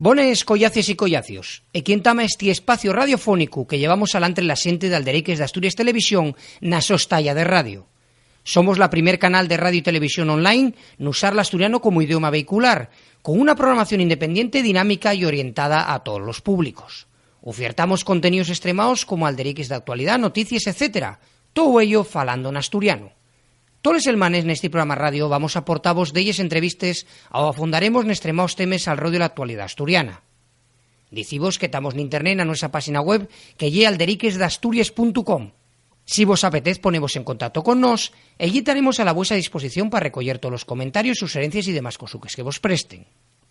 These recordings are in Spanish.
Bones collaces y collacios, e quien tama este espacio radiofónico que llevamos alante la xente de Aldereiques de Asturias Televisión na sostalla de radio. Somos la primer canal de radio y televisión online en usar l'asturiano como idioma vehicular, con una programación independiente, dinámica y orientada a todos los públicos. Ofertamos contenidos extremados como Aldereiques de actualidad, noticias, etc. Todo ello falando en asturiano. Todos los semanas neste programa radio vamos a aportavos delles entrevistes o afondaremos en extremados temes al rollo de la actualidad asturiana. Dicivos que estamos en internet na nuestra página web que lle aldereiquesdasturias.com. Si vos apetez, ponemos en contacto con nos e allí estaremos a la vuestra disposición para recoller todos los comentarios, sugerencias y demás cosuques que vos presten.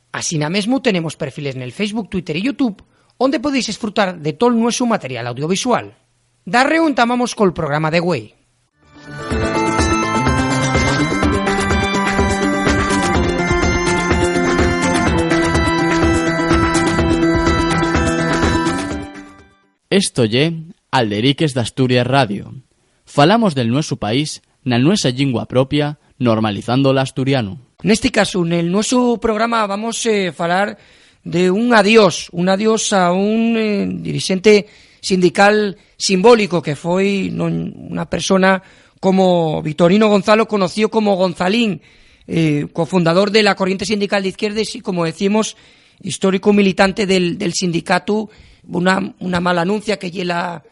Así na mesmo tenemos perfiles en el Facebook, Twitter y YouTube onde podéis disfrutar de todo nuestro material audiovisual. Darre un tamamos col programa de güey. Esto lle Aldereiques de Asturias Radio. Falamos del nuestro país na nuestra lingua propia, normalizando el asturiano. Neste caso, en el nuestro programa vamos a falar de un adiós a un dirigente sindical simbólico que foi unha persona como Victorino Gonzalo, conocido como Gonzalín, cofundador de la Corriente Sindical de Izquierdas y, como decimos, histórico militante del sindicato. Una mala anuncia que lle la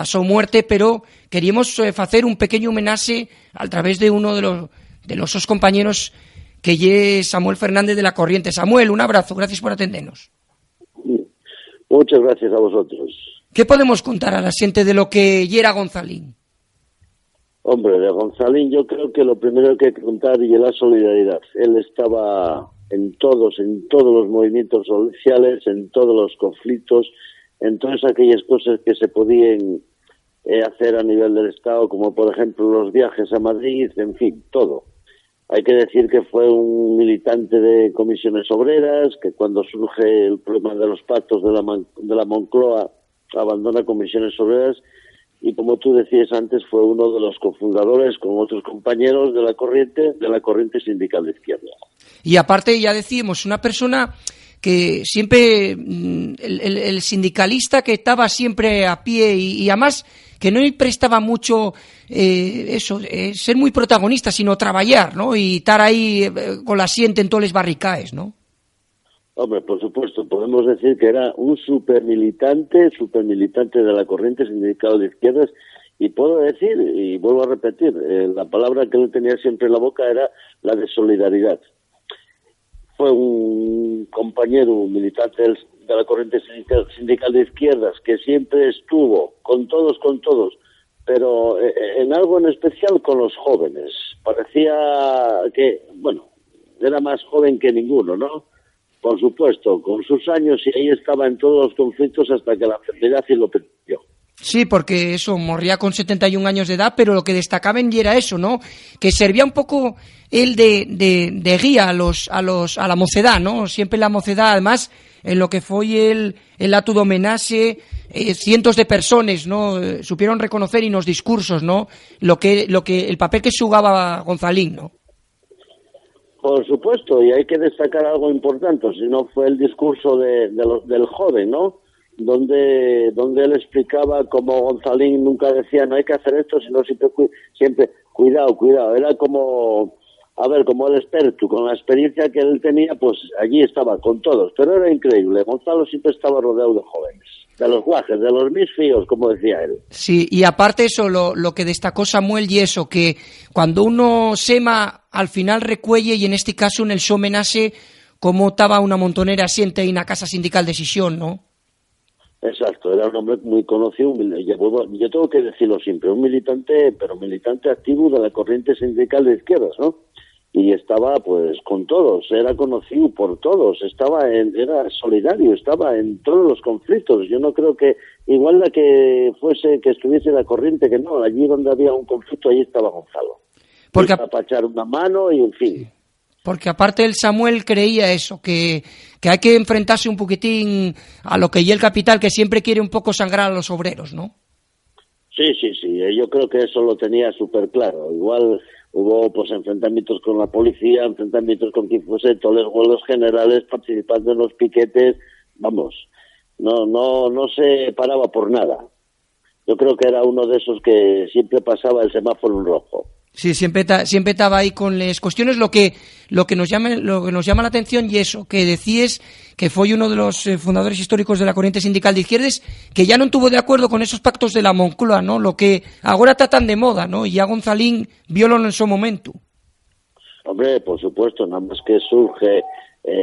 su muerte, pero queríamos hacer un pequeño homenaje a través de uno de los compañeros que lle Samuel Fernández de la Corriente. Samuel, un abrazo, gracias por atendernos. Muchas gracias a vosotros. ¿Qué podemos contar a la gente de lo que lle era Gonzalín? Hombre, de Gonzalín yo creo que lo primero que hay que contar es la solidaridad. Él estaba en todos los movimientos sociales, en todos los conflictos, en todas aquellas cosas que se podían hacer a nivel del Estado, como por ejemplo los viajes a Madrid, en fin, todo. Hay que decir que fue un militante de comisiones obreras, que cuando surge el problema de los pactos de la Moncloa, abandona comisiones obreras, y como tú decías antes, fue uno de los cofundadores con otros compañeros de la corriente sindical de izquierda. Y aparte, ya decíamos, una persona que siempre, el sindicalista que estaba siempre a pie y además que no le prestaba mucho ser muy protagonista, sino trabajar, ¿no? Y estar ahí con la siente en todas las barricaes, ¿no? Hombre, por supuesto, podemos decir que era un supermilitante de la corriente sindical de izquierdas, y puedo decir, y vuelvo a repetir, la palabra que él tenía siempre en la boca era la de solidaridad. Fue un compañero, un militante de la corriente sindical de izquierdas que siempre estuvo con todos, pero en algo en especial con los jóvenes. Parecía que, bueno, era más joven que ninguno, ¿no? Por supuesto, con sus años, y ahí estaba en todos los conflictos hasta que la enfermedad y lo perdió. Sí, porque eso, moría con 71 años de edad, pero lo que destacaba en era eso, ¿no? Que servía un poco él de guía a la mocedad, ¿no? Siempre la mocedad, además, en lo que fue el acto de homenaje, cientos de personas, ¿no? Supieron reconocer en los discursos, ¿no? El papel que jugaba Gonzalín, ¿no? Por supuesto, y hay que destacar algo importante, si no fue el discurso del joven, ¿no? Donde él explicaba cómo Gonzalín nunca decía no hay que hacer esto, sino siempre cuidado, era como el experto, con la experiencia que él tenía, pues allí estaba con todos, pero era increíble. Gonzalo siempre estaba rodeado de jóvenes, de los guajes, de los mis fíos, como decía él. Sí, y aparte eso, lo que destacó Samuel y eso, que cuando uno sema, al final recuelle, y en este caso en el homenaje, como estaba una montonera siente en la Casa Sindical de Sisión, ¿no? Exacto, era un hombre muy conocido, yo tengo que decirlo siempre, un militante, pero militante activo de la corriente sindical de izquierdas, ¿no? Y estaba pues con todos, era conocido por todos, era solidario, estaba en todos los conflictos. Yo no creo que, igual la que estuviese la corriente, que no, allí donde había un conflicto, allí estaba Gonzalo. Porque para echar una mano y en fin. Sí. Porque aparte el Samuel creía eso, que hay que enfrentarse un poquitín a lo que y el capital, que siempre quiere un poco sangrar a los obreros, ¿no? Sí, yo creo que eso lo tenía súper claro. Igual hubo pues enfrentamientos con la policía, enfrentamientos con quien fuese, todos los vuelos generales, participando en los piquetes, vamos, no se paraba por nada. Yo creo que era uno de esos que siempre pasaba el semáforo en rojo. Sí, siempre estaba ahí con las cuestiones. Lo que nos llama la atención, y eso que decías que fue uno de los fundadores históricos de la corriente sindical de izquierdas, que ya no estuvo de acuerdo con esos pactos de la Moncloa, ¿no? Lo que ahora está tan de moda, ¿no? Y a Gonzalín violo en su momento. Hombre, por supuesto, nada más que surge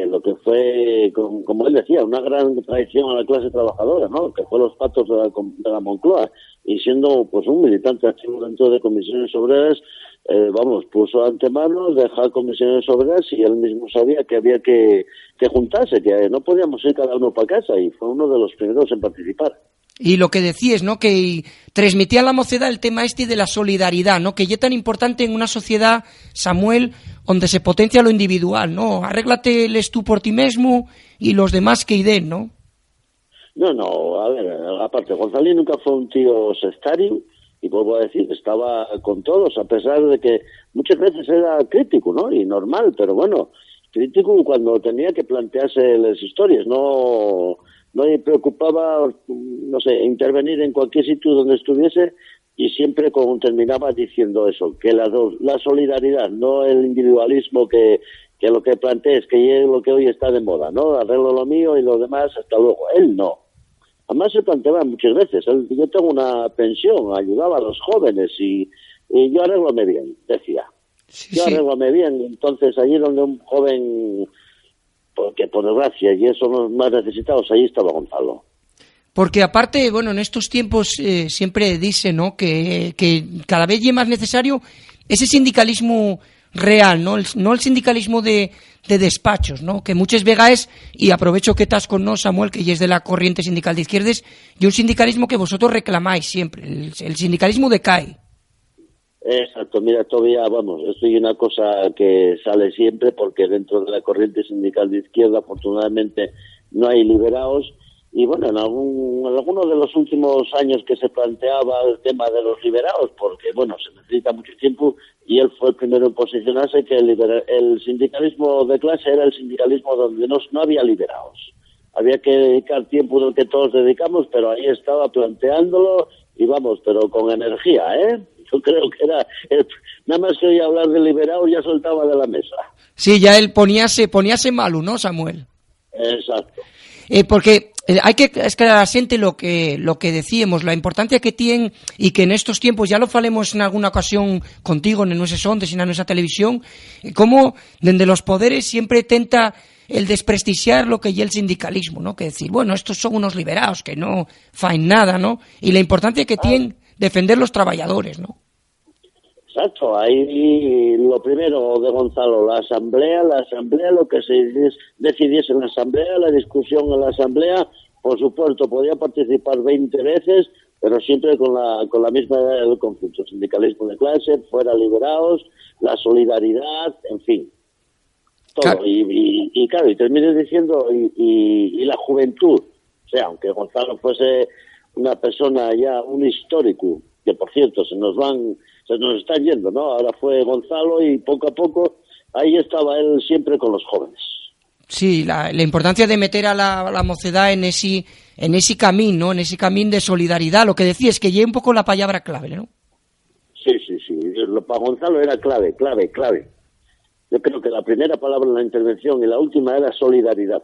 lo que fue, como él decía, una gran traición a la clase trabajadora, ¿no? Que fue los pactos de la Moncloa, y siendo pues un militante activo dentro de comisiones obreras, puso antemano dejar comisiones obreras, y él mismo sabía que había que juntarse, que no podíamos ir cada uno para casa, y fue uno de los primeros en participar. Y lo que decías, ¿no? Que transmitía a la mocedad el tema de la solidaridad, ¿no? Que ya es tan importante en una sociedad, Samuel, donde se potencia lo individual, ¿no? Arréglateles tú por ti mismo y los demás que den, ¿no? No, a ver, aparte, Gonzalín nunca fue un tío sectario, y vuelvo a decir, estaba con todos, a pesar de que muchas veces era crítico, ¿no? Y normal, pero bueno, crítico cuando tenía que plantearse las historias, no le preocupaba, no sé, intervenir en cualquier sitio donde estuviese, y siempre terminaba diciendo eso, que la solidaridad, no el individualismo que lo que plantees, que es lo que hoy está de moda, ¿no? Arreglo lo mío y lo demás, hasta luego. Él no. Además se planteaba muchas veces, yo tengo una pensión, ayudaba a los jóvenes y yo arréglame bien, decía. Sí. Arréglame bien. Entonces allí donde un joven, porque por desgracia, y son los más necesitados, ahí estaba Gonzalo. Porque aparte, bueno, en estos tiempos siempre dice, ¿no?, que cada vez es más necesario ese sindicalismo real, no el sindicalismo de despachos, ¿no? Que muchas veces, y aprovecho que estás con nos, Samuel, que ya es de la corriente sindical de izquierdas, y un sindicalismo que vosotros reclamáis siempre, el sindicalismo de CAE. Exacto, mira, todavía, esto es una cosa que sale siempre, porque dentro de la corriente sindical de izquierda, afortunadamente, no hay liberados. Y bueno, en alguno de los últimos años que se planteaba el tema de los liberados, porque bueno, se necesita mucho tiempo, y él fue el primero en posicionarse que el sindicalismo de clase era el sindicalismo donde no había liberados. Había que dedicar tiempo del que todos dedicamos, pero ahí estaba planteándolo, y pero con energía, ¿eh? Yo creo que era, nada más que oía hablar de liberados ya soltaba de la mesa. Sí, ya él poníase malo, ¿no, Samuel? Exacto. Porque hay que esclarecer a la gente lo que decíamos, la importancia que tiene, y que en estos tiempos, ya lo falemos en alguna ocasión contigo, en nuestras ondas y en nuestra televisión, cómo desde los poderes siempre tenta el desprestigiar lo que es el sindicalismo, ¿no? Que decir, bueno, estos son unos liberados que no faen nada, ¿no? Y la importancia que tiene defender los trabajadores, ¿no? Exacto, ahí lo primero de Gonzalo, la asamblea, lo que se decidiese en la asamblea, la discusión en la asamblea, por supuesto, podía participar 20 veces, pero siempre con la misma idea del conflicto, sindicalismo de clase, fuera liberados, la solidaridad, en fin, todo. Claro. Y claro, y termines diciendo, y la juventud, o sea, aunque Gonzalo fuese una persona ya, un histórico, que por cierto se nos están yendo, ¿no? Ahora fue Gonzalo, y poco a poco ahí estaba él siempre con los jóvenes. Sí, la importancia de meter a la mocedad en ese camino, ¿no? En ese camino de solidaridad. Lo que decía es que lleva un poco la palabra clave, ¿no? Sí. Para Gonzalo era clave. Yo creo que la primera palabra en la intervención y la última era solidaridad.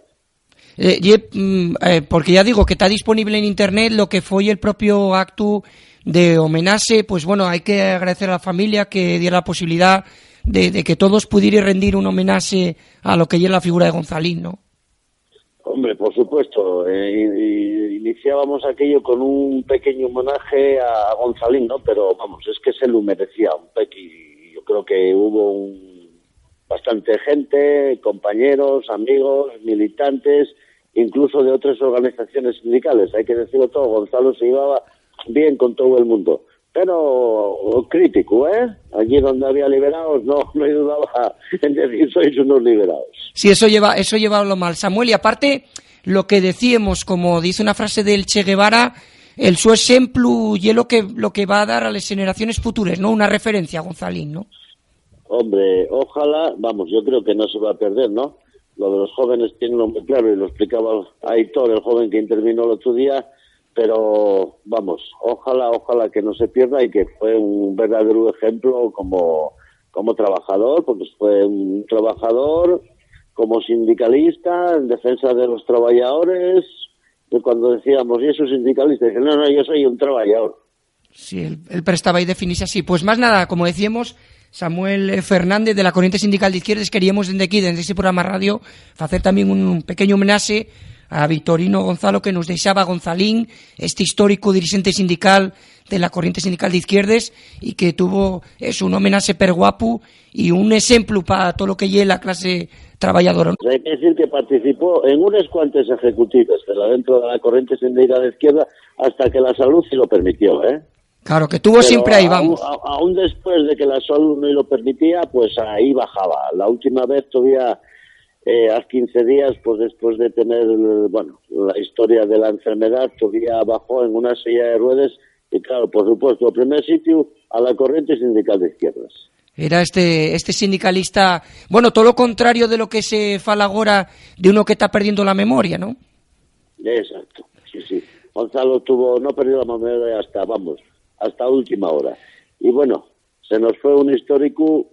Porque ya digo que está disponible en internet lo que fue el propio acto de homenaje. Pues bueno, hay que agradecer a la familia que diera la posibilidad de que todos pudieran rendir un homenaje a lo que es la figura de Gonzalín, ¿no? Hombre, por supuesto, iniciábamos aquello con un pequeño homenaje a Gonzalín, ¿no? Pero es que se lo merecía un pequeño. Yo creo que hubo bastante gente, compañeros, amigos, militantes, incluso de otras organizaciones sindicales. Hay que decirlo todo, Gonzalo se llevaba bien con todo el mundo, pero crítico, ¿eh? Allí donde había liberados no ayudaba en decir sois unos liberados. Sí, eso lleva lo mal, Samuel. Y aparte, lo que decíamos, como dice una frase del Che Guevara, el su ejemplo y lo que va a dar a las generaciones futuras, ¿no? Una referencia a Gonzalín, ¿no? Hombre, ojalá, vamos, yo creo que no se va a perder, ¿no? Lo de los jóvenes tiene muy claro y lo explicaba Aitor, el joven que intervino el otro día, pero vamos, ojalá que no se pierda y que fue un verdadero ejemplo como trabajador, porque fue un trabajador, como sindicalista, en defensa de los trabajadores, y cuando decíamos, ¿y esos sindicalistas? Dicen, no, yo soy un trabajador. Sí, él prestaba y definirse así. Pues más nada, como decíamos, Samuel Fernández de la Corriente Sindical de Izquierdas, queríamos desde aquí, desde ese programa radio, hacer también un pequeño homenaje a Victorino Gonzalo, que nos deixaba Gonzalín, este histórico dirigente sindical de la Corriente Sindical de Izquierdas, y que tuvo un homenaje per guapo y un ejemplo para todo lo que lleve la clase trabajadora. Hay que decir que participó en unas cuantas ejecutivas dentro de la Corriente Sindical de Izquierda hasta que la salud sí lo permitió, ¿eh? Claro, que tuvo. Pero siempre ahí, vamos. Aún después de que la salud no lo permitía, pues ahí bajaba. La última vez todavía, hace 15 días, pues después de tener, la historia de la enfermedad, todavía bajó en una silla de ruedas y, claro, por supuesto, el primer sitio a la Corriente Sindical de Izquierdas. Era este sindicalista, todo lo contrario de lo que se fala ahora de uno que está perdiendo la memoria, ¿no? Exacto, sí. Gonzalo no perdió la memoria hasta última hora. Y se nos fue un histórico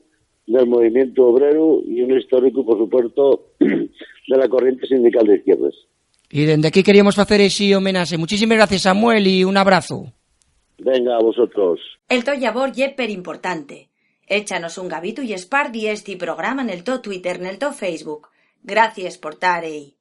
del movimiento obrero y un histórico, por supuesto, de la Corriente Sindical de Izquierdas. Y desde aquí queríamos hacer ese homenaje. Muchísimas gracias, Samuel, y un abrazo. Venga, a vosotros. El to llavor ye per importante. Échanos un gavito y espardi este programa en el to Twitter, en el to Facebook. Gracias por estar ahí.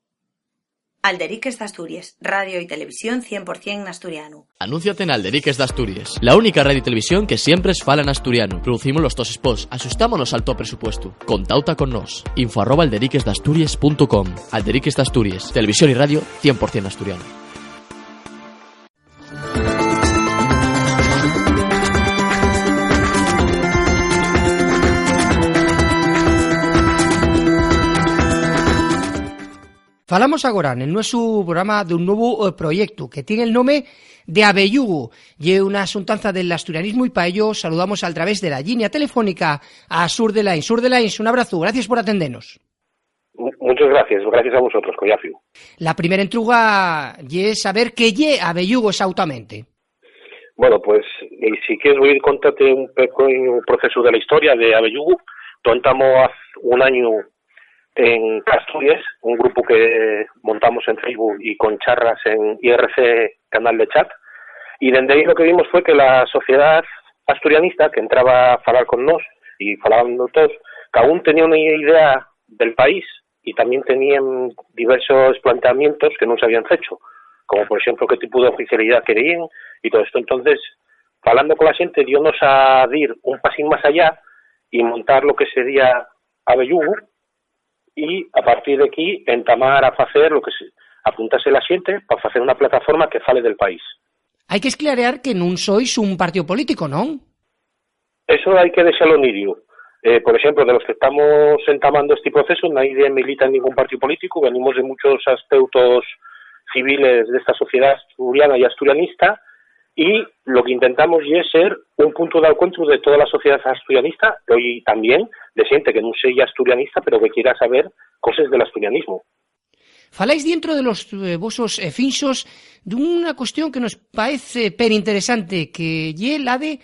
Alderiques d'Astúries, radio y televisión 100% asturiano. Anúnciate en Alderiques d'Astúries, la única radio y televisión que siempre es fala en asturiano. Producimos los tos spots, asustámonos al to presupuesto. Contauta con nos. info@alderiquesdastúries.com. Alderiques d'Astúries, televisión y radio 100% asturiano. Falamos agora en nuestro programa de un nuevo proyecto que tiene el nombre de Abellugo. Y una asuntanza del asturianismo, y para ello saludamos a través de la línea telefónica a Sur de Lains. Sur de Lains, un abrazo, gracias por atendernos. Muchas gracias a vosotros, Collafio. La primera entruga es saber qué es Abellugo exactamente. Bueno, pues si quieres voy a contarte un pequeño proceso de la historia de Abellugo. Tontamos hace un año en Asturias, un grupo que montamos en Facebook y con charlas en IRC, canal de chat, y desde ahí lo que vimos fue que la sociedad asturianista, que entraba a hablar con nos y falaban todos, cada uno tenía una idea del país y también tenían diversos planteamientos que no se habían hecho, como por ejemplo qué tipo de oficialidad querían y todo esto. Entonces, hablando con la gente, dio-nos a ir un pasín más allá y montar lo que sería Abellugo, y a partir de aquí entamar a hacer lo que se apuntase la xente para hacer una plataforma que fale del país. Hai que esclarear que non sois un partido político, non? Eso hai que deixalo nidio. Por exemplo, de los que estamos entamando este proceso, nadie milita en ningún partido político, venimos de muchos aspectos civiles de esta sociedad asturiana y asturianista, y lo que intentamos es ser un punto de encuentro de toda la sociedad asturianista y también de gente que no sea asturianista pero que quiera saber cosas del asturianismo. Faláis dentro de los vosos finxos de unha cuestión que nos parece interesante, que é la de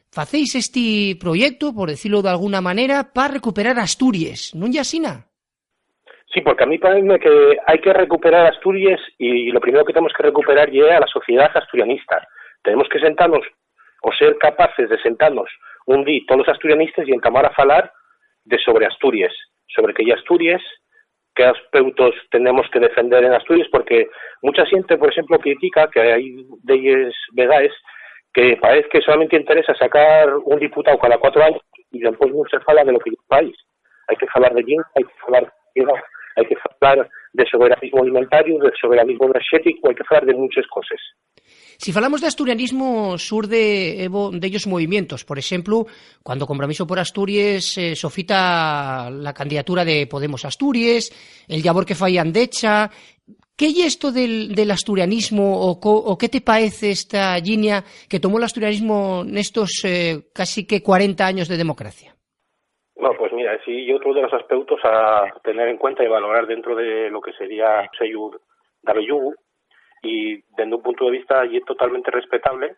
facéis este proyecto, por decirlo de alguna manera, para recuperar Asturias, non é asina? Sí, porque a mí parece que hay que recuperar Asturias y lo primero que tenemos que recuperar es a la sociedad asturianista. Tenemos que sentarnos o ser capaces de sentarnos un día todos los asturianistas y entamar a falar sobre Asturias, sobre que hay Asturias, qué aspectos tenemos que defender en Asturias, porque mucha gente, por ejemplo, critica que hay leyes vedades que parece que solamente interesa sacar un diputado cada 4 años y después no se fala de lo que es el país. Hay que hablar de bien, hay que hablar de soberanismo alimentario, de soberanismo energético, hay que hablar de muchas cosas. Si falamos de asturianismo, de ellos movimientos. Por ejemplo, cuando Compromiso por Asturias sofita la candidatura de Podemos Asturias, el llavor que fai Andecha. ¿Qué es esto del asturianismo o qué te parece esta línea que tomó el asturianismo en estos casi que 40 años de democracia? No, pues mira, sí, y otro de los aspectos a tener en cuenta y valorar dentro de lo que sería Seiu de Abellugu, y desde un punto de vista y es totalmente respetable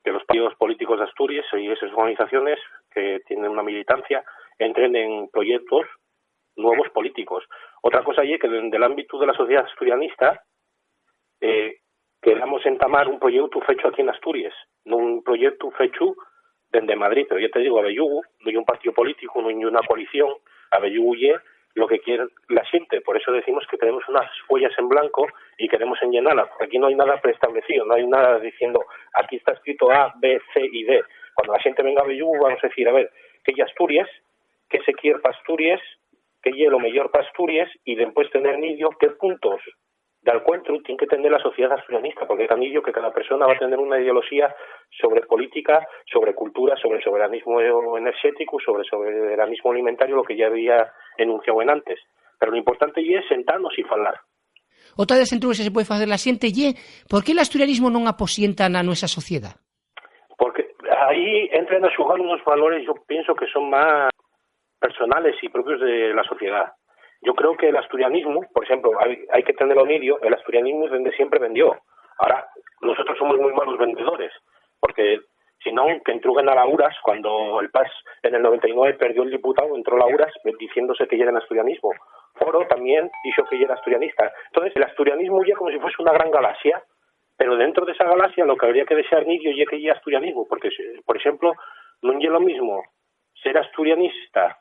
que los partidos políticos de Asturias y esas organizaciones que tienen una militancia entren en proyectos nuevos políticos. Otra cosa es que desde el ámbito de la sociedad asturianista queramos entamar un proyecto fecho aquí en Asturias, no un proyecto fecho desde Madrid, pero ya te digo, Abellugu no hay un partido político, no hay una coalición, Abellugu es lo que quiere la gente, por eso decimos que tenemos unas follas en blanco y queremos llenarlas, porque aquí no hay nada preestablecido, no hay nada diciendo, aquí está escrito A, B, C y D. Cuando la gente venga a Abellugu vamos a decir, a ver, ¿qué hay Asturias? ¿Qué se quiere para Asturias? ¿Qué hay lo mejor para Asturias? Y después tener nidio qué puntos de encuentro tiene que tener la sociedad asturianista, porque tan nidio que cada persona va a tener una ideología sobre política, sobre cultura, sobre soberanismo energético, sobre soberanismo alimentario, lo que ya había enunciado en antes. Pero lo importante es sentarnos y hablar. Outra das entrugas que se pode facer la xente é por que o asturianismo non aposienta na nosa sociedade? Porque ahí entran a jugar unos valores, yo pienso que son más personales y propios de la sociedad. Yo creo que el asturianismo, por ejemplo, hay que tenerlo medio, el asturianismo es donde siempre vendió. Ahora, nosotros somos muy malos vendedores, porque si no, que entruguen a Lauras, cuando el PAS en el 99 perdió el diputado, entró Lauras diciéndose que ya era en asturianismo. Foro también dijo que ya era asturianista. Entonces, el asturianismo ya como si fuese una gran galaxia, pero dentro de esa galaxia lo que habría que desear nidio ya que ya asturianismo, porque, por ejemplo, no es lo mismo ser asturianista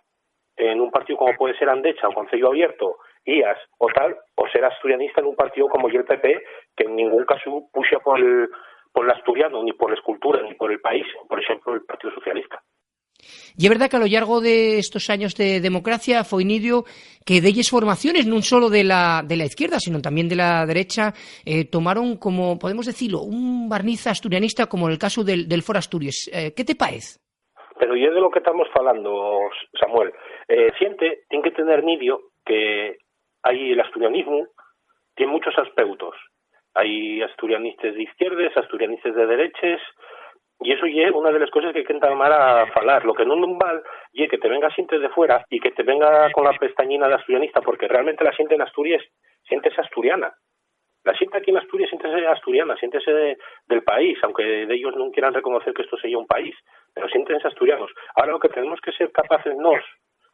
en un partido como puede ser Andecha o Concello Abierto, IAS o tal, o ser asturianista en un partido como el PP, que en ningún caso puxa por el asturiano, ni por la escultura, ni por el país, por ejemplo, el Partido Socialista. Y es verdad que a lo largo de estos años de democracia foi nidio que delles formaciones, non solo de la izquierda, sino también de la derecha, tomaron como, podemos decirlo, un barniz asturianista como en el caso del Foro Asturias. ¿Qué te parece? Pero y es de lo que estamos falando, Samuel. Siente, tiene que tener nidio que hay el asturianismo, tiene muchos aspectos. Hay asturianistas de izquierdas, asturianistas de derechas, y eso es una de las cosas que hay que entamar a falar. Lo que no val es que te venga gente de fuera y que te venga con la pestañina de asturianista, porque realmente la gente en Asturias siéntese asturiana. La gente aquí en Asturias siéntese asturiana, siéntese del país, aunque de ellos no quieran reconocer que esto sea un país, pero siéntense asturianos. Ahora lo que tenemos que ser capaces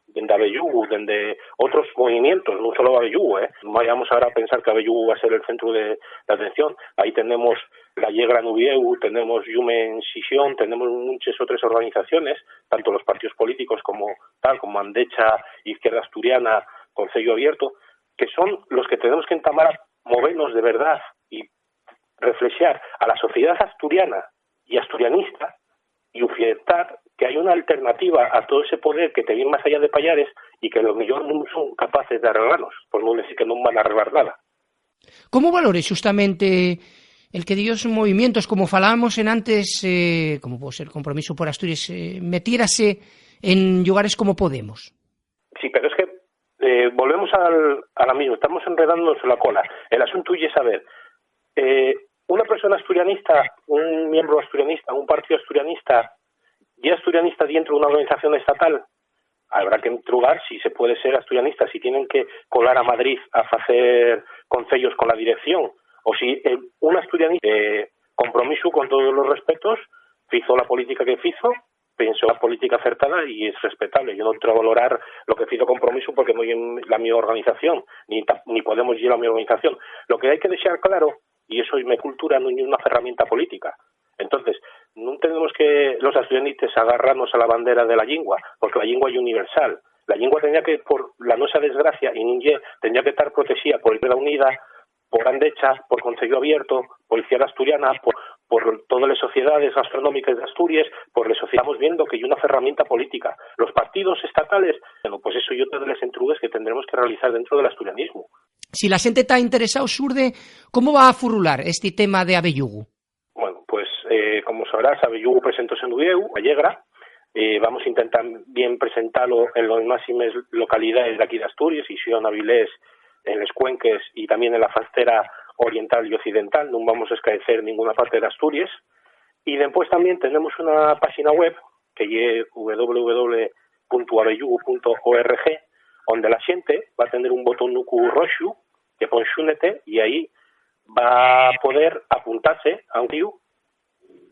desde Abellugu, desde otros movimientos, no solo Abellugu, no vayamos ahora a pensar que Abellugu va a ser el centro de atención. Ahí tenemos la Yegra Nubieu, tenemos Yumen Sisión, tenemos muchas otras organizaciones, tanto los partidos políticos como Andecha, Izquierda Asturiana, Concello Abierto, que son los que tenemos que entamar a movernos de verdad y reflexionar a la sociedad asturiana y asturianista y ofertar que hay una alternativa a todo ese poder que te viene más allá de Pallares y que los mejor no son capaces de arreglarnos, por no decir que no van a arreglar nada. ¿Cómo valores justamente el que dios movimientos, como falábamos en antes, como puede ser Compromiso por Asturias, metiérase en lugares como Podemos? Sí, pero es que volvemos a la misma, estamos enredándonos la cola. El asunto es saber, una persona asturianista, un miembro asturianista, un partido asturianista, ¿y asturianista dentro de una organización estatal? Habrá que intrugar si se puede ser asturianista, si tienen que colar a Madrid a hacer concellos con la dirección, o si un asturianista, Compromiso con todos los respetos, hizo la política que hizo, pensó la política acertada y es respetable. Yo no quiero valorar lo que hizo Compromiso porque no es la mi organización, ni podemos ir a mi organización. Lo que hay que dejar claro, y eso es mi cultura, no es una herramienta política. Entonces, no tenemos que los asturianistas agarrarnos a la bandera de la lengua, porque la lengua es universal. La lengua tenía que, por la nuestra desgracia, tenía que estar protegida por Izquierda Unida, por Andecha, por Concello Abierto, por Izquierda Asturiana, por todas las sociedades gastronómicas de Asturias, por la sociedad. Estamos viendo que hay una herramienta política. Los partidos estatales, bueno, pues eso y otras de las entrugas que tendremos que realizar dentro del asturianismo. Si la gente está interesada, Surde, ¿cómo va a furular este tema de Abellugu? Bueno, pues como sabrás, Abellugu presentóse en Udieu, a Yegra. Vamos a intentar bien presentarlo en las máximas localidades de aquí de Asturias, Sion, Avilés, en les Cuenques y también en la frontera oriental y occidental. No vamos a escaecer ninguna parte de Asturias. Y después también tenemos una página web que es www.abellugu.org, www.abellugu.org, donde la xente va a tener un botón nucu roxo que pon xúnete y ahí va a poder apuntarse a un tío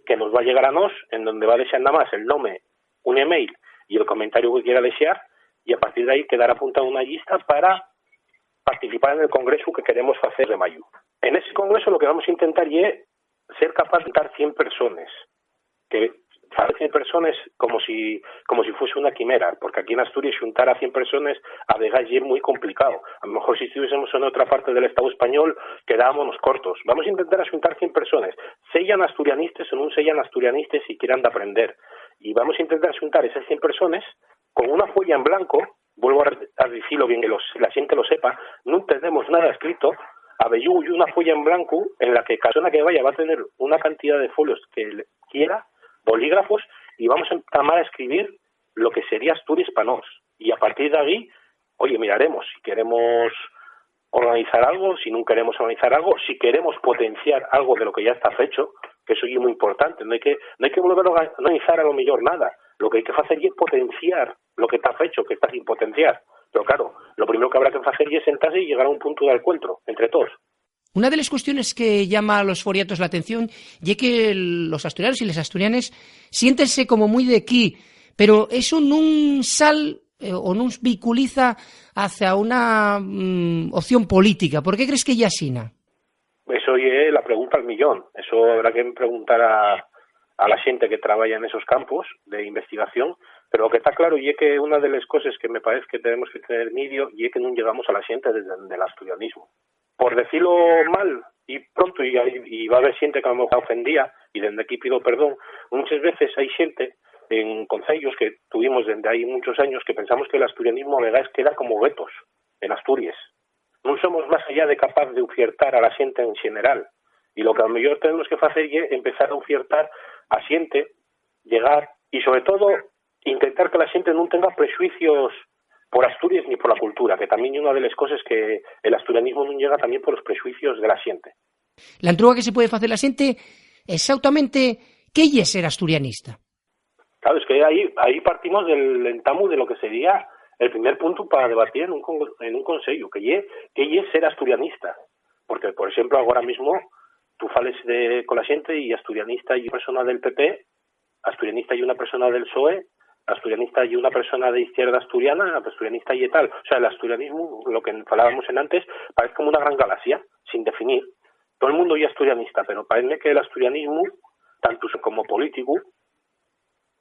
que nos va a llegar a nos, en donde va a desear nada más el nombre, un email y el comentario que quiera desear, y a partir de ahí quedará apuntada una lista para participar en el congreso que queremos hacer de mayo. En ese congreso lo que vamos a intentar es ser capaz de juntar 100 personas, que 100 personas como si fuese una quimera, porque aquí en Asturias juntar a 100 personas a veces es muy complicado. A lo mejor si estuviésemos en otra parte del Estado español quedábamos cortos. Vamos a intentar juntar 100 personas, sean asturianistas o no sean asturianistas si quieran de aprender. Y vamos a intentar juntar esas 100 personas con una folla en blanco, vuelvo a decirlo bien, que la gente lo sepa, no tenemos nada escrito, Abellugu y una folla en blanco en la que cada persona que vaya va a tener una cantidad de folios que quiera, bolígrafos, y vamos a empezar a escribir lo que sería Asturias para nos. Y a partir de ahí, oye, miraremos si queremos organizar algo, si no queremos organizar algo, si queremos potenciar algo de lo que ya está hecho, que eso es muy importante. No hay que volver a organizar a lo mejor nada. Lo que hay que hacer es potenciar lo que está hecho, que está sin potenciar. Pero claro, lo primero que habrá que hacer es sentarse y llegar a un punto de encuentro entre todos. Una de las cuestiones que llama a los foriatos la atención es que los asturianos y las asturianes siéntense como muy de aquí, pero eso no sal o no vinculiza hacia una opción política. ¿Por qué crees que ya asina? Eso es la pregunta al millón. Eso habrá que preguntar a la gente que trabaja en esos campos de investigación, pero lo que está claro y es que una de las cosas que me parece que tenemos que tener medio y es que no llegamos a la gente desde el asturianismo. Por decirlo mal, y pronto, y va a haber gente que me ofendía, y desde aquí pido perdón, muchas veces hay gente en concellos que tuvimos desde ahí muchos años que pensamos que el asturianismo a veces queda como guetos en Asturias. No somos más allá de capaz de ofertar a la gente en general, y lo que a lo mejor tenemos que hacer es empezar a ofertar a gente, llegar, y sobre todo intentar que la gente no tenga prejuicios por Asturias ni por la cultura, que también es una de las cosas que el asturianismo no llega también por los prejuicios de la gente. La entruga que se puede hacer la gente exactamente ¿qué es ser asturianista? Claro, es que ahí partimos del entamo de lo que sería el primer punto para debatir en un consejo, que es ser asturianista. Porque, por ejemplo, ahora mismo tú fales con la gente y asturianista y una persona del PP, asturianista y una persona del PSOE, asturianista y una persona de izquierda asturiana, asturianista y tal. O sea, el asturianismo, lo que hablábamos en antes, parece como una gran galaxia, sin definir. Todo el mundo es asturianista, pero parece que el asturianismo, tanto como político,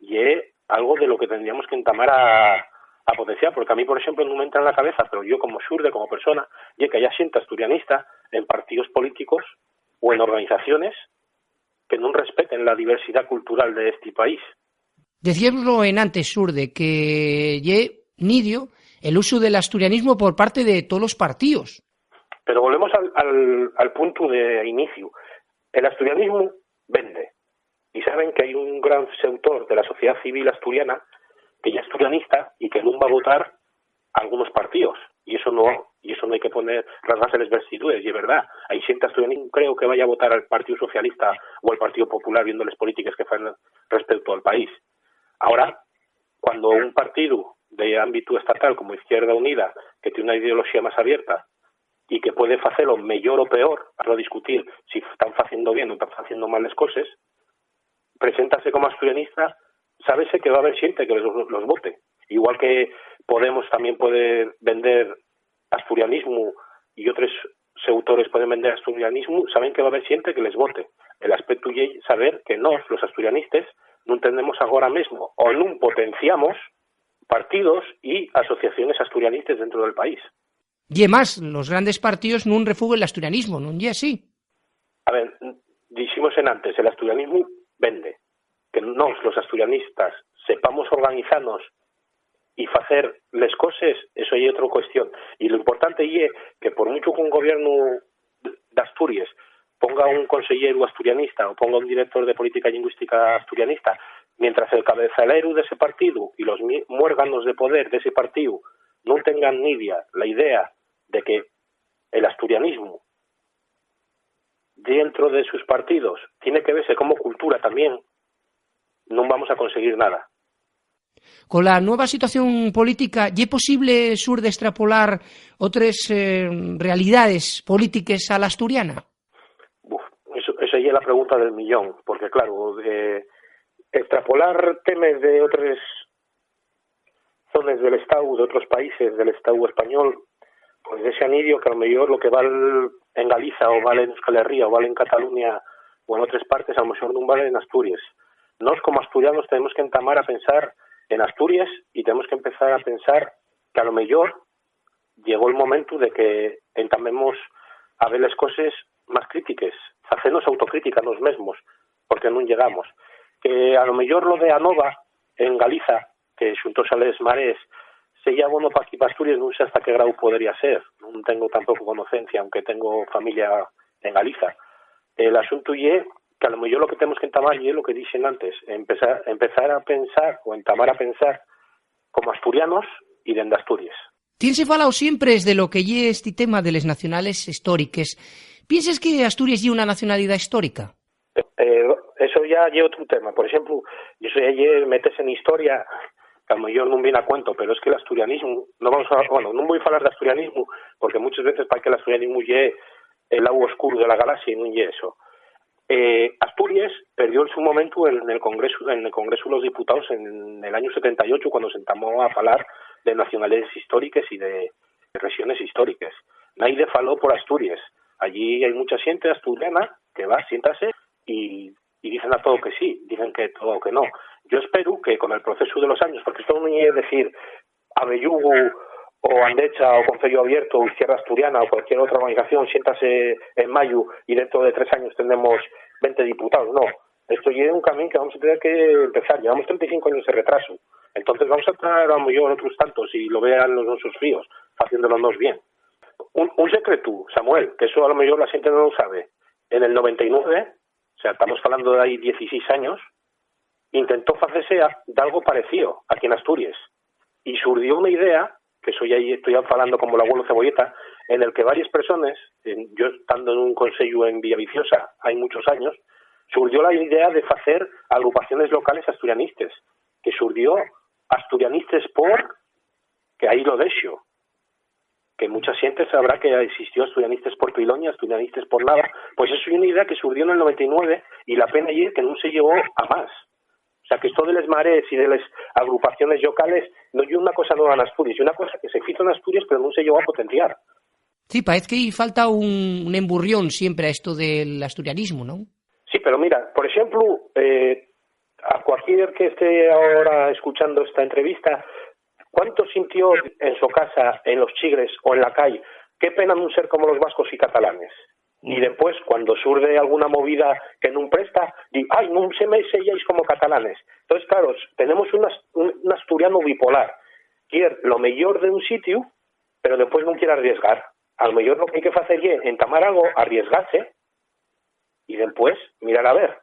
y es algo de lo que tendríamos que entamar a potenciar, porque a mí, por ejemplo, no me entra en la cabeza, pero yo como xurde, como persona, y que haya gente asturianista en partidos políticos o en organizaciones que no respeten la diversidad cultural de este país. Decíamoslo en antes, Surde, que ye nidio el uso del asturianismo por parte de todos los partidos. Pero volvemos al punto de inicio. El asturianismo vende. Y saben que hay un gran sector de la sociedad civil asturiana que ya es asturianista y que no va a votar a algunos partidos. Y eso no hay que poner rasgarse las vestiduras, y es verdad. Hay gente asturiana, creo que vaya a votar al Partido Socialista o al Partido Popular viendo las políticas que hacen respecto al país. Ahora, cuando un partido de ámbito estatal como Izquierda Unida, que tiene una ideología más abierta y que puede hacerlo mejor o peor, para no discutir si están haciendo bien o están haciendo mal las cosas, preséntase como asturianista, sábese que va a haber gente que los vote. Igual que Podemos también puede vender asturianismo y otros sectores pueden vender asturianismo, saben que va a haber gente que les vote. El aspecto es saber que los asturianistas, no entendemos ahora mismo o no potenciamos partidos y asociaciones asturianistas dentro del país. Y además, los grandes partidos no refuguen el asturianismo, ¿no? Y así. A ver, dijimos en antes, el asturianismo vende. Que los asturianistas sepamos organizarnos y hacer las cosas, eso hay otra cuestión. Y lo importante es que por mucho que un gobierno de Asturias ponga un consejero asturianista o ponga un director de política lingüística asturianista, mientras el cabezalero de ese partido y los muérganos de poder de ese partido no tengan ni la idea de que el asturianismo dentro de sus partidos tiene que verse como cultura también, no vamos a conseguir nada. con la nueva situación política, ¿é posible sur de extrapolar outras realidades políticas a la asturiana? Esa é a pregunta del millón, porque claro, extrapolar temas de outras zonas del Estado, de outros países del Estado español, pues ese anidio que a lo mejor lo que vale en Galiza o vale en Euskal Herria o vale en Cataluña o en otras partes a lo mejor no vale en Asturias. Nos como asturianos tenemos que entamar a pensar en Asturias y tenemos que empezar a pensar que a lo mejor llegó el momento de que entamemos a ver las cosas más críticas, hacernos autocrítica nos mesmos, porque non llegamos. Que a lo mejor lo de Anova en Galiza, que xuntos a les marees, sería bueno para aquí para Asturias, non sei hasta que grado podría ser, non tengo tampouco conocencia, aunque tengo familia en Galiza. El asunto é que a lo mejor lo que tenemos que entamar é lo que dixen antes, empezar a pensar ou entamar a pensar como asturianos e dende Asturias. Tiense falado siempre de lo que lle este tema de les nacionales históricas. Piensas que Asturias lle unha nacionalidade histórica? Eso ya lle outro tema. Por exemplo, eso ya lle metes en historia, que a lo mejor non viene a cuento, pero es que el asturianismo, non voy a falar de asturianismo, porque muchas veces para que el asturianismo lle el lado oscuro de la galaxia y non lle eso. Asturias perdió en su momento en el Congreso de los Diputados en el año 78, cuando se entamó a falar de nacionalidades históricas y de regiones históricas. Nadie faló por Asturias. Allí hay mucha gente asturiana que va, siéntase y dicen a todo que sí, dicen que todo que no. Yo espero que con el proceso de los años, porque esto no es decir Abellugu o Andecha o Concello Abierto o Izquierda Asturiana o cualquier otra organización siéntase en mayo y dentro de 3 años tendremos 20 diputados, no. Esto es un camino que vamos a tener que empezar. Llevamos 35 años de retraso. Entonces vamos a traer a lo mejor otros tantos y lo vean los nuestros fríos, haciéndolos bien. Un secreto, Samuel, que eso a lo mejor la gente no lo sabe. En el 99, o sea, estamos hablando de ahí 16 años, intentó hacerse de algo parecido aquí en Asturias. Y surgió una idea, que eso ya estoy hablando como el abuelo Cebolleta, en el que varias personas, yo estando en un consejo en Villaviciosa hay muchos años, surgió la idea de hacer agrupaciones locales asturianistas, que surgió Asturianistas por, que ahí lo dejo, que mucha gente sabrá que existió Asturianistas por Piloña, Asturianistas por nada, pues eso es una idea que surgió en el 99 y la pena es que no se llevó a más. O sea, que esto de las mareas y de las agrupaciones locales no es una cosa nueva en Asturias, es una cosa que se hizo en Asturias pero no se llevó a potenciar. Sí, parece que falta un emburrión siempre a esto del asturianismo, ¿no? Sí, pero mira, por ejemplo, a cualquier que esté ahora escuchando esta entrevista, ¿cuánto sintió en su casa, en los Chigres o en la calle? Qué pena no ser como los vascos y catalanes. Y después, cuando surge alguna movida que no presta, digo, ay, no se me selláis como catalanes. Entonces, claro, tenemos un asturiano bipolar. Quiere lo mejor de un sitio, pero después no quiere arriesgar. A lo mejor lo que hay que hacer es entamar algo, arriesgarse, y después mirar a ver.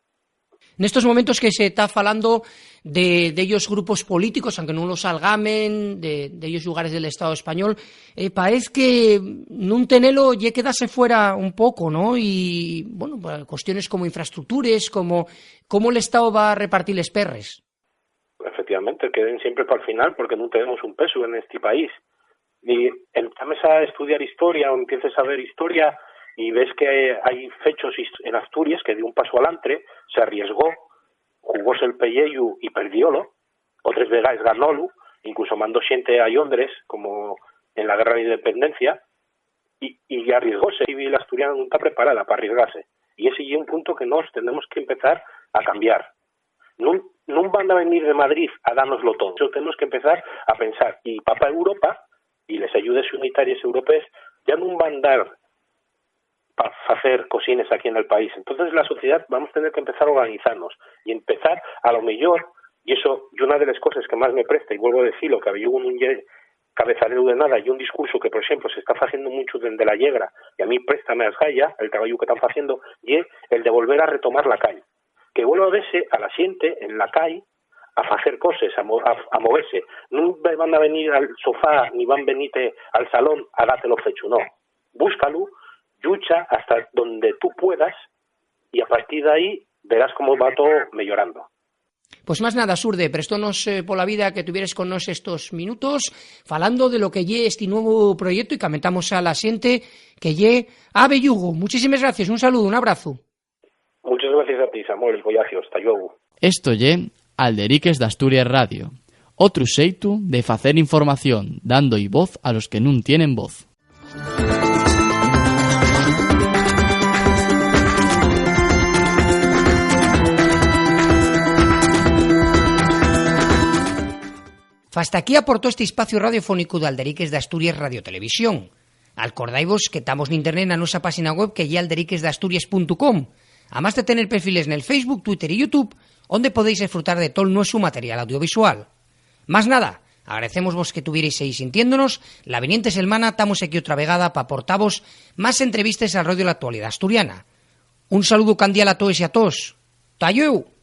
Nestos momentos que se está falando de ellos grupos políticos, aunque non los salgamen, de ellos lugares del Estado español, parece que nun tenelo lle quedase fuera un pouco, ¿no? Y, bueno, cuestiones como infraestructuras, como cómo el Estado va a repartir les perres. Efectivamente, queden siempre para el final, porque no tenemos un peso en este país. Y empieces a estudiar historia o empieces a ver historia y ves que hay fechos en Asturias que dio un paso adelante, se arriesgó, jugóse el pelleyu y perdiólo, otras veces ganólo, incluso mandó gente a Londres, como en la guerra de independencia, y arriesgóse, y la asturiana no está preparada para arriesgarse. Y ese es un punto que nos tenemos que empezar a cambiar. No van a venir de Madrid a dárnoslo todo, eso tenemos que empezar a pensar, y Papa Europa, y les ayudes unitarias europeas, ya no van a dar para hacer cosines aquí en el país. Entonces la sociedad vamos a tener que empezar a organizarnos y empezar a lo mejor, y eso, y una de las cosas que más me presta, y vuelvo a decirlo, que había un cabezalero de nada, y un discurso que, por ejemplo, se está haciendo mucho desde la Yegra, y a mí préstame a Jaya, el trabajo que están haciendo, y es el de volver a retomar la calle. Que vuelva a verse a la gente en la calle a hacer cosas, a moverse. No van a venir al sofá, ni van a venirte al salón a darte lo fecho, no. Búscalo, lucha hasta donde tú puedas y a partir de ahí verás cómo va todo mejorando. Pues más nada, Surde, prestónos pola vida que tuvieres con nos estos minutos falando de lo que lle este nuevo proyecto y comentamos a la xente que lle Abellugo. Muchísimas gracias, un saludo, un abrazo. Muchas gracias a ti, Samuel Collacio, hasta luego. Esto lle Alderiques de Asturias Radio, outro xeito de facer información, dando voz a los que non tienen voz. Hasta aquí aportó este espacio radiofónico de Alderiques de Asturias Radio Televisión. Acordaivos que estamos en internet na nosa página web que é alderiquesdeasturias.com, además de tener perfiles en el Facebook, Twitter y YouTube, donde podéis disfrutar de todo nuestro material audiovisual. Más nada, agradecemos vos que tuvierais ahí sintiéndonos. La viniente semana estamos aquí otra vegada para aportaros más entrevistas al radio de la actualidad asturiana. Un saludo candial a todos y a todos. ¡Talleu!